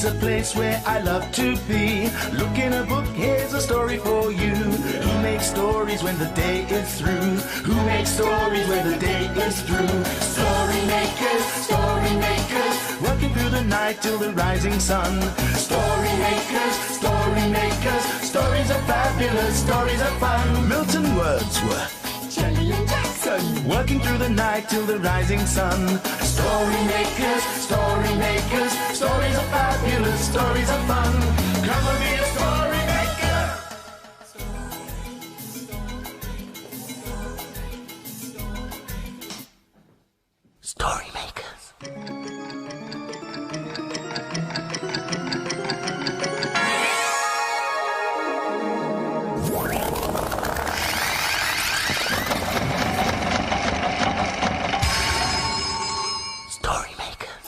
It's a place where I love to be. Look in a book, here's a story for you. Who makes stories when the day is through? Who makes stories when the day is through? Story makers, working through the night till the rising sun. Story makers, stories are fabulous, stories are fun. Milton Wordsworth, Shelley and Jackson, working through the night till the rising sun. Story makers, stories are fabulous, stories are fun. Come and be a story maker. Story makers. Story makers.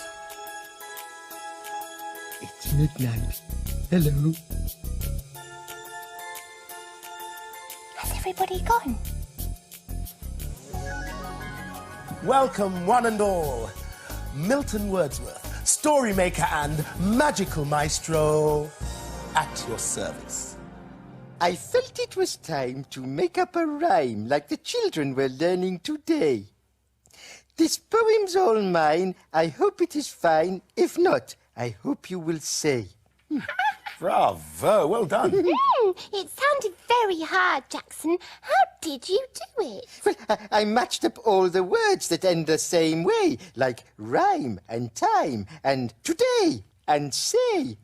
It's midnight. Hello. has everybody gone? Welcome, one and all. Milton Wordsworth, story maker and magical maestro, at your service. I felt it was time to make up a rhyme like the children were learning today. This poem's all mine. I hope it is fine. If not, I hope you will say. Bravo, well done. It sounded very hard, Jackson. How did you do it? Well, I matched up all the words that end the same way, like rhyme and time and today and say.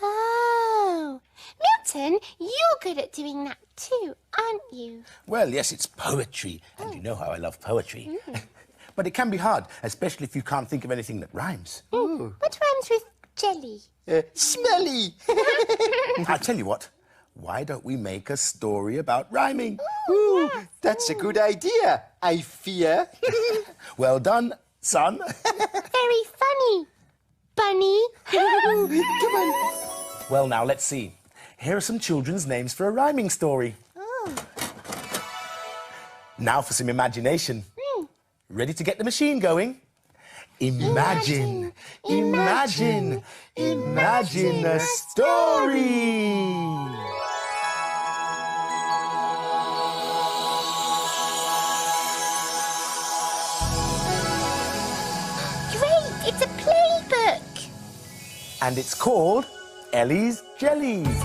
Oh. Milton, you're good at doing that too, aren't you? Well, yes, it's poetry, and you know how I love poetry. But it can be hard, especially if you can't think of anything that rhymes. What rhymes with jelly? Smelly. I'll tell you what, why don't we make a story about rhyming? Ooh, that's a good idea, I fear. Well done, son. Very funny, Bunny. Come on. Well, now, let's see. Here are some children's names for a rhyming story. Now for some imagination. Ready to get the machine going? Imagine a story. Great, it's a playbook. And it's called Ellie's Jellies.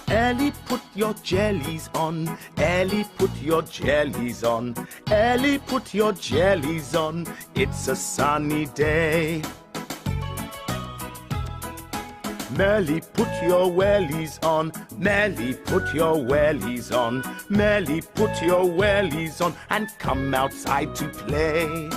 Ellie, put your jellies on. Ellie, put your jellies on. Ellie, put your jellies on. It's a sunny day. Melly, put your wellies on. Melly, put your wellies on. Melly, put your wellies on and come outside to play.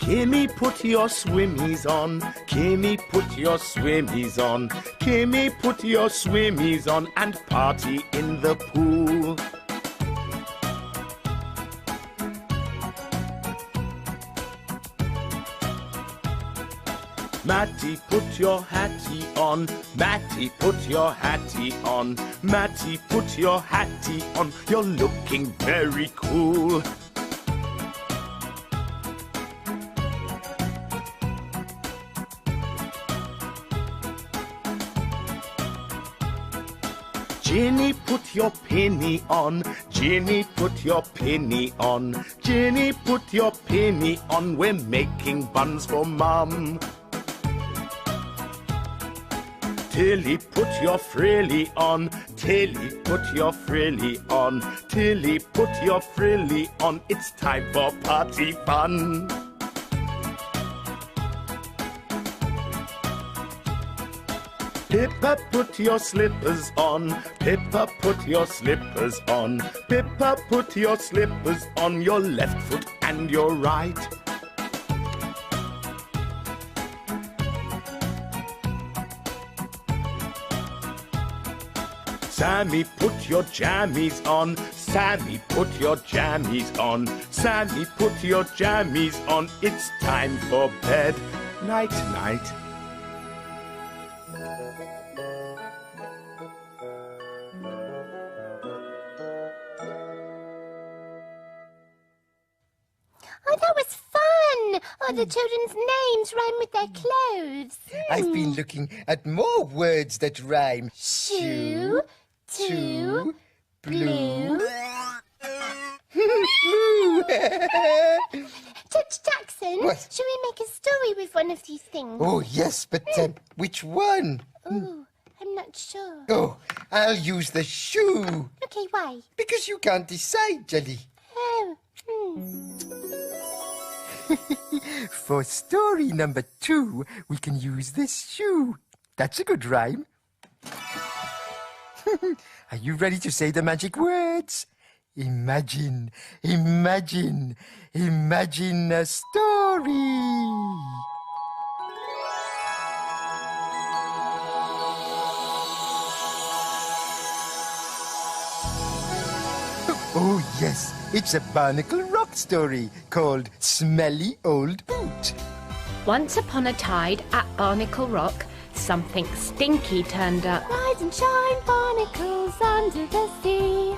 Kimmy, put your swimmies on. Kimmy, put your swimmies on. Kimmy, put your swimmies on and party in the pool. Matty, put your hattie on. Matty, put your hattie on. Matty, put your hattie on. You're looking very cool. Ginny, put your pinny on. Ginny, put your pinny on. Ginny, put your pinny on. We're making buns for Mum. Tilly, put your frilly on. Tilly, put your frilly on. Tilly, put your frilly on. It's time for party fun. Pippa, put your slippers on. Pippa, put your slippers on. Pippa, put your slippers on. Your left foot and your right. Sammy, put your jammies on. Sammy, put your jammies on. Sammy, put your jammies on. It's time for bed. Night, night. all the children's names rhyme with their clothes. I've been looking at more words that rhyme. Shoe, two, blue. Judge Jackson, What? shall we make a story with one of these things? Oh, yes, but which one? Oh, I'm not sure. Oh, I'll use the shoe. Okay, why? Because you can't decide, Jelly. Oh, For story number 2, we can use this shoe. That's a good rhyme. Are you ready to say the magic words? Imagine, imagine, imagine a story. Oh, yes, it's a Barnacle Rock story called Smelly Old Boot. Once upon a tide at Barnacle Rock, something stinky turned up. rise and shine, barnacles under the sea.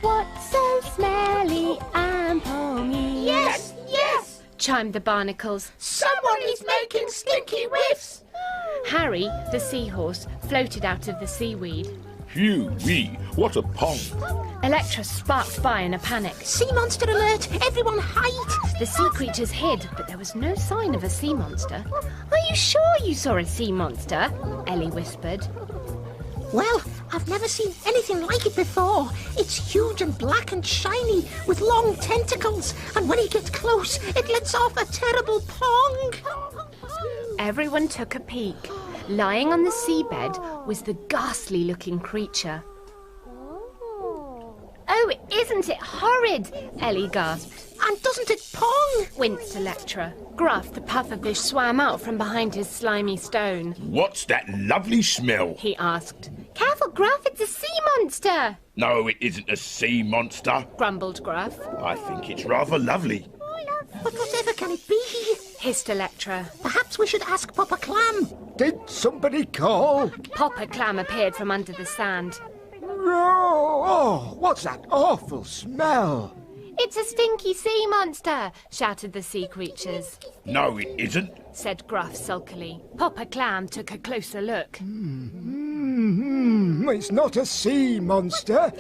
What's so smelly and pongy? Yes, yes! Chimed the barnacles. Someone is making stinky whiffs! Harry, the seahorse, floated out of the seaweed. Phew-wee, what a pong. Electra sparked by in a panic. Sea monster alert! Everyone hide! The sea creatures hid, but there was no sign of a sea monster. Are you sure you saw a sea monster? Ellie whispered. Well, I've never seen anything like it before. It's huge and black and shiny, with long tentacles, and when it gets close, it lets off a terrible pong. Everyone took a peek. Lying on the seabed was the ghastly-looking creature. Oh, isn't it horrid? Ellie gasped. And doesn't it pong? Winced Electra. Gruff, the pufferfish, swam out from behind his slimy stone. What's that lovely smell? He asked. Careful, Gruff, it's a sea monster! No, it isn't a sea monster. Grumbled Gruff. I think it's rather lovely. But whatever can it be? Hissed Electra. Perhaps we should ask Papa Clam. Did somebody call? Popper Clam appeared from under the sand. Oh, what's that awful smell? It's a stinky sea monster, shouted the sea creatures. No, it isn't. Said Gruff sulkily. Popper Clam took a closer look. It's not a sea monster.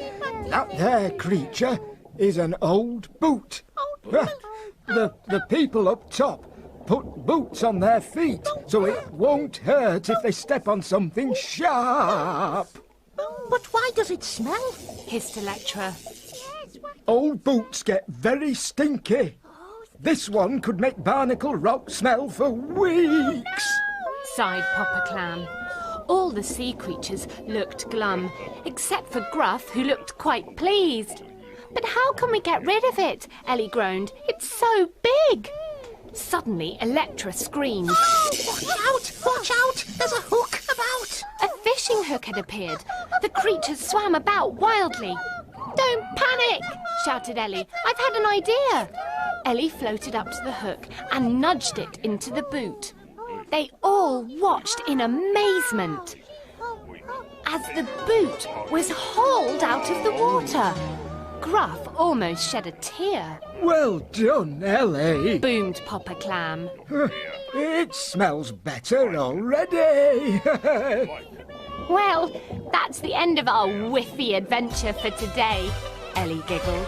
That there creature is an old boot. The people up top put boots on their feet so it won't hurt if they step on something sharp. But why does it smell? Hissed Electra. Old boots get very stinky. This one could make Barnacle Rock smell for weeks. Sighed Popper Clam. All the sea creatures looked glum, except for Gruff, who looked quite pleased. But how can we get rid of it? Ellie groaned. It's so big. Suddenly, Electra screamed. Watch out! Watch out! There's a hook about! A fishing hook had appeared. The creatures swam about wildly. Don't panic, shouted Ellie. I've had an idea. Ellie floated up to the hook and nudged it into the boot. They all watched in amazement as the boot was hauled out of the water. Gruff almost shed a tear. Well done, Ellie. Boomed Popper Clam. It smells better already. Well, that's the end of our whiffy adventure for today, Ellie giggled.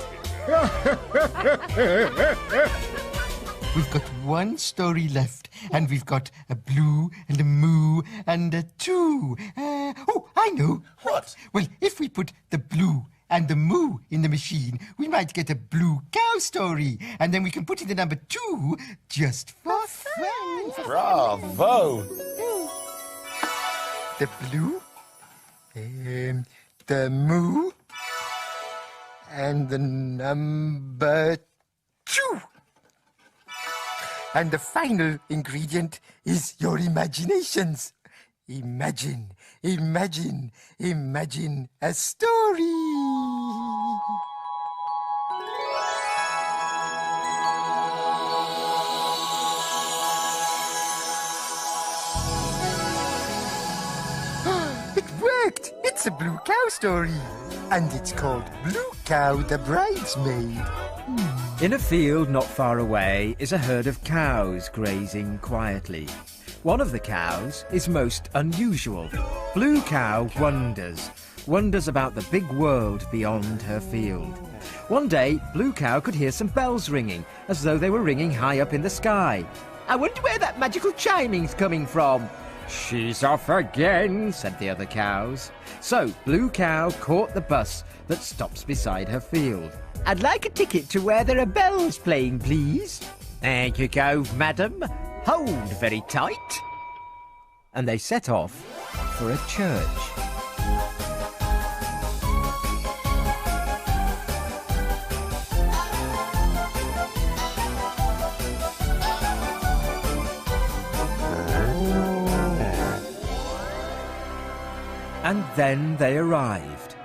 We've got one story left, and we've got a blue and a moo and a two. Oh, I know. What? Well, if we put the blue and the moo in the machine, we might get a blue cow story, and then we can put in the number 2 just for fun. Bravo! The blue, the moo, and the number 2. And the final ingredient is your imaginations. Imagine, imagine, imagine a story. It worked! It's a blue cow story. And it's called Blue Cow the Bridesmaid. In a field not far away is a herd of cows grazing quietly. One of the cows is most unusual. Blue Cow wonders about the big world beyond her field. One day, Blue Cow could hear some bells ringing, as though they were ringing high up in the sky. I wonder where that magical chiming's coming from. She's off again, said the other cows. So Blue Cow caught the bus that stops beside her field. I'd like a ticket to where there are bells playing, please. There you go, madam. Hold very tight. And they set off for a church. And then they arrived.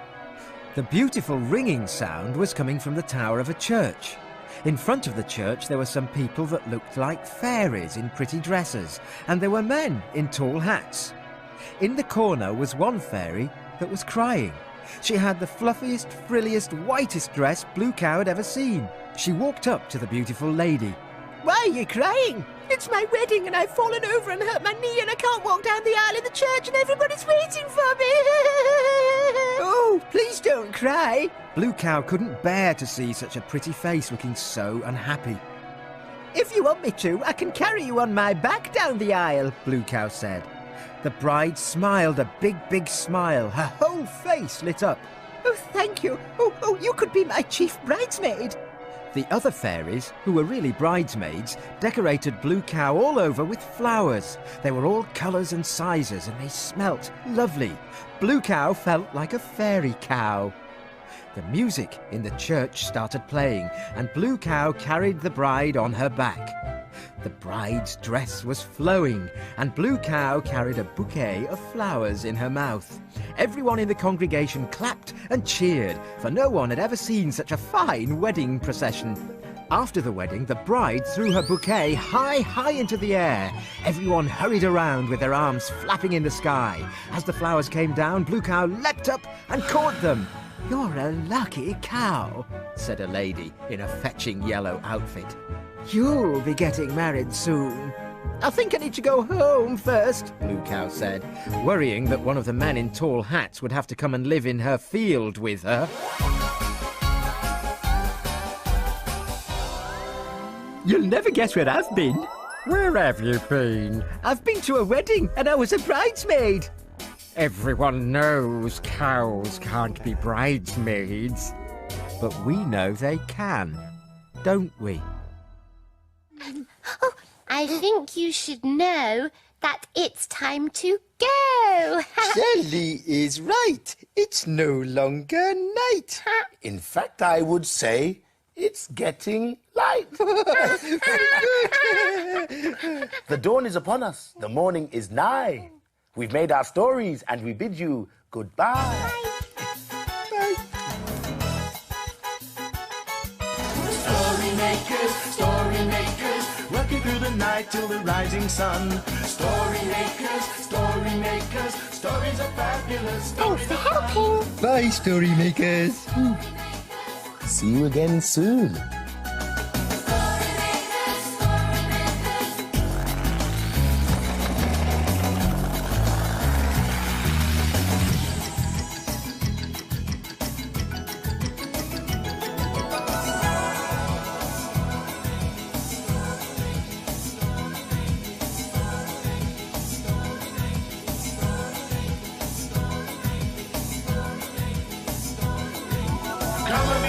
The beautiful ringing sound was coming from the tower of a church. In front of the church there were some people that looked like fairies in pretty dresses, and there were men in tall hats. In the corner was one fairy that was crying. She had the fluffiest, frilliest, whitest dress Blue Cow had ever seen. She walked up to the beautiful lady. Why are you crying? It's my wedding and I've fallen over and hurt my knee and I can't walk down the aisle in the church and everybody's waiting for me. Oh, please don't cry. Blue Cow couldn't bear to see such a pretty face looking so unhappy. If you want me to, I can carry you on my back down the aisle, Blue Cow said. The bride smiled a big, big smile. Her whole face lit up. Oh, thank you. Oh, you could be my chief bridesmaid. The other fairies, who were really bridesmaids, decorated Blue Cow all over with flowers. They were all colours and sizes, and they smelt lovely. Blue Cow felt like a fairy cow. The music in the church started playing, and Blue Cow carried the bride on her back. The bride's dress was flowing, and Blue Cow carried a bouquet of flowers in her mouth. Everyone in the congregation clapped and cheered, for no one had ever seen such a fine wedding procession. After the wedding, the bride threw her bouquet high, high into the air. Everyone hurried around with their arms flapping in the sky. As the flowers came down, Blue Cow leapt up and caught them. You're a lucky cow, said a lady in a fetching yellow outfit. You'll be getting married soon. I think I need to go home first, Blue Cow said, worrying that one of the men in tall hats would have to come and live in her field with her. You'll never guess where I've been. Where have you been? I've been to a wedding and I was a bridesmaid. Everyone knows cows can't be bridesmaids. But we know they can, don't we? I think you should know that it's time to go. Sally is right. It's no longer night. In fact, I would say it's getting light. The dawn is upon us. The morning is nigh. We've made our stories and we bid you goodbye. Story makers, working through the night till the rising sun. Story makers, stories are fabulous. Thanks for helping. Bye, story makers. See you again soon. Come with